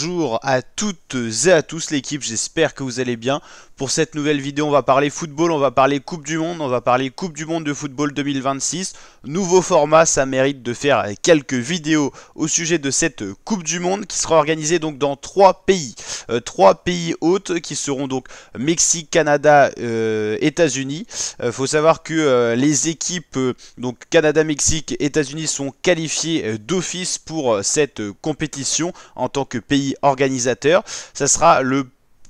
Bonjour à toutes et à tous l'équipe, j'espère que vous allez bien. Pour cette nouvelle vidéo, on va parler football, on va parler Coupe du Monde, on va parler Coupe du Monde de football 2026. Nouveau format, ça mérite de faire quelques vidéos au sujet de cette Coupe du Monde qui sera organisée donc dans trois pays. Trois pays hôtes qui seront donc Mexique, Canada, États-Unis. Faut savoir que les équipes donc Canada, Mexique, États-Unis sont qualifiées d'office pour cette compétition en tant que pays organisateur. Ça sera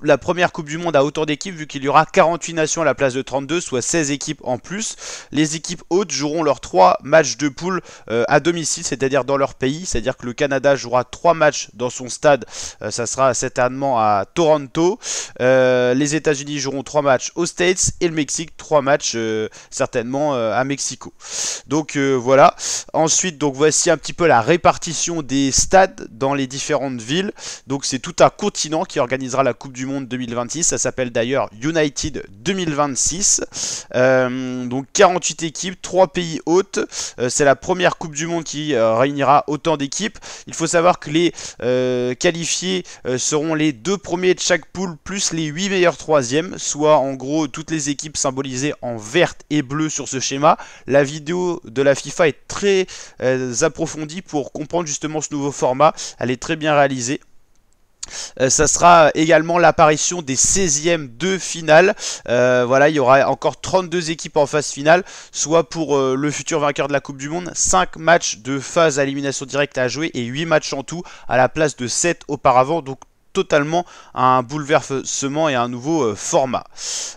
la première Coupe du Monde à autant d'équipes vu qu'il y aura 48 nations à la place de 32, soit 16 équipes en plus. Les équipes hôtes joueront leurs 3 matchs de poule à domicile, c'est-à-dire dans leur pays. C'est-à-dire que le Canada jouera 3 matchs dans son stade, ça sera certainement à Toronto. Les États-Unis joueront 3 matchs aux States et le Mexique 3 matchs certainement à Mexico. Donc voilà. Ensuite, donc voici un petit peu la répartition des stades dans les différentes villes. Donc c'est tout un continent qui organisera la Coupe du Monde 2026, ça s'appelle d'ailleurs United 2026. Donc 48 équipes, 3 pays hôtes. C'est la première Coupe du Monde qui réunira autant d'équipes. Il faut savoir que les qualifiés seront les 2 premiers de chaque poule plus les 8 meilleurs troisièmes, soit en gros toutes les équipes symbolisées en verte et bleu sur ce schéma. La vidéo de la FIFA est très approfondie pour comprendre justement ce nouveau format. Elle est très bien réalisée. Ça sera également l'apparition des 16e de finale. Voilà, il y aura encore 32 équipes en phase finale, soit pour le futur vainqueur de la Coupe du Monde, 5 matchs de phase à élimination directe à jouer et 8 matchs en tout à la place de 7 auparavant. Donc totalement un bouleversement et un nouveau format.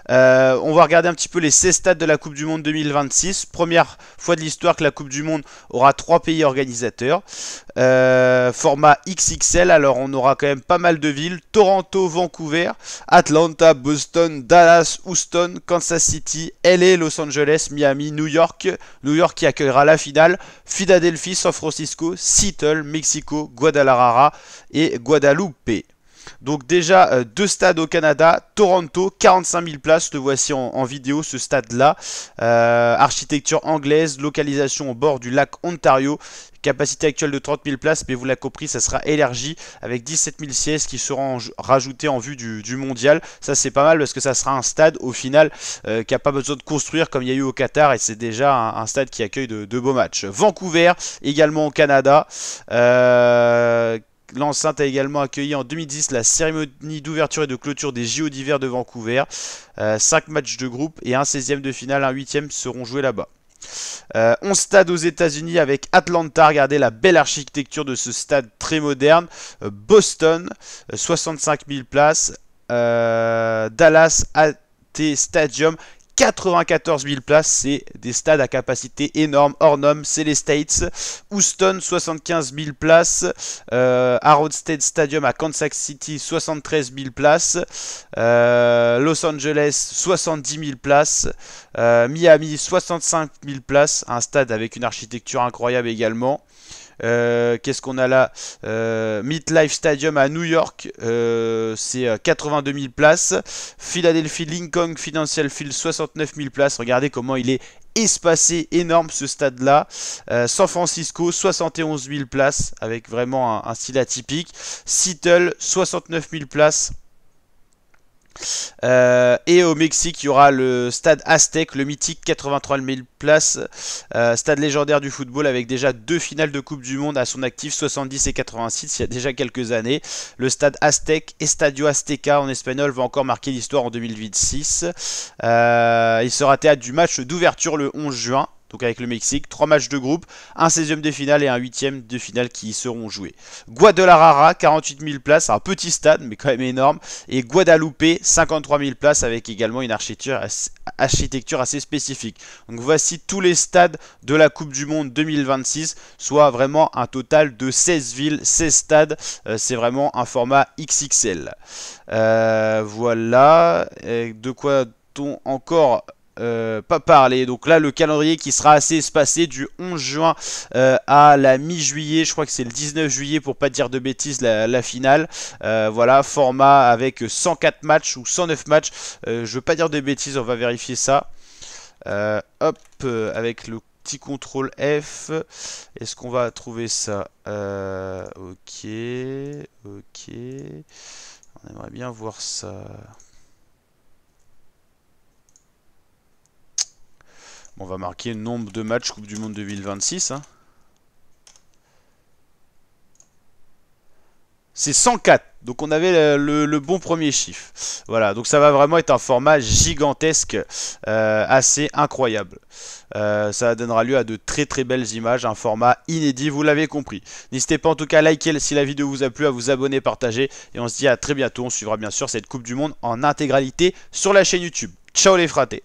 On va regarder un petit peu les 16 stades de la Coupe du Monde 2026. Première fois de l'histoire que la Coupe du Monde aura 3 pays organisateurs. Format XXL, alors on aura quand même pas mal de villes. Toronto, Vancouver, Atlanta, Boston, Dallas, Houston, Kansas City, LA, Los Angeles, Miami, New York. New York qui accueillera la finale. Philadelphie, San Francisco, Seattle, Mexico, Guadalajara et Guadalupe. Donc déjà 2 stades au Canada, Toronto, 45 000 places, le voici en vidéo ce stade là, architecture anglaise, localisation au bord du lac Ontario, capacité actuelle de 30 000 places, mais vous l'avez compris, ça sera élargi avec 17 000 sièges qui seront rajoutés en vue du mondial. Ça c'est pas mal parce que ça sera un stade au final qui n'a pas besoin de construire comme il y a eu au Qatar et c'est déjà un stade qui accueille de beaux matchs. Vancouver, également au Canada. L'enceinte a également accueilli en 2010 la cérémonie d'ouverture et de clôture des JO d'hiver de Vancouver. 5 matchs de groupe et un 16e de finale, un 8e seront joués là-bas. 11 stades aux États-Unis avec Atlanta. Regardez la belle architecture de ce stade très moderne. Boston, 65 000 places. Dallas AT Stadium, 94 000 places, c'est des stades à capacité énorme, hors norme, c'est les States. Houston, 75 000 places. Arrowhead Stadium à Kansas City, 73 000 places. Los Angeles, 70 000 places. Miami, 65 000 places. Un stade avec une architecture incroyable également. Qu'est-ce qu'on a là? MetLife Stadium à New York, c'est 82 000 places. Philadelphie Lincoln Financial Field, 69 000 places. Regardez comment il est espacé, énorme ce stade là. San Francisco, 71 000 places avec vraiment un style atypique. Seattle, 69 000 places. Et au Mexique, il y aura le stade Aztec, le mythique, 83 000 places, stade légendaire du football avec déjà 2 finales de Coupe du Monde à son actif, 70 et 86, il y a déjà quelques années. Le stade Aztec, Estadio Azteca en espagnol, va encore marquer l'histoire en 2026. Il sera théâtre du match d'ouverture le 11 juin. Donc avec le Mexique, 3 matchs de groupe, un 16e de finale et un 8e de finale qui y seront joués. Guadalajara, 48 000 places, un petit stade mais quand même énorme. Et Guadalupe, 53 000 places avec également une architecture assez spécifique. Donc voici tous les stades de la Coupe du Monde 2026, soit vraiment un total de 16 villes, 16 stades. C'est vraiment un format XXL. Voilà, de quoi on encore... pas parler. Donc là le calendrier qui sera assez espacé du 11 juin à la mi-juillet, je crois que c'est le 19 juillet pour pas dire de bêtises la finale. Voilà, format avec 104 matchs ou 109 matchs, je veux pas dire de bêtises, on va vérifier ça. Hop, avec le petit contrôle F. Est-ce qu'on va trouver ça? Ok. Ok. On aimerait bien voir ça. Bon, on va marquer nombre de matchs Coupe du Monde 2026. Hein. C'est 104. Donc on avait le bon premier chiffre. Voilà, donc ça va vraiment être un format gigantesque, assez incroyable. Ça donnera lieu à de très très belles images, un format inédit, vous l'avez compris. N'hésitez pas en tout cas à liker si la vidéo vous a plu, à vous abonner, partager. Et on se dit à très bientôt, on suivra bien sûr cette Coupe du Monde en intégralité sur la chaîne YouTube. Ciao les fratés!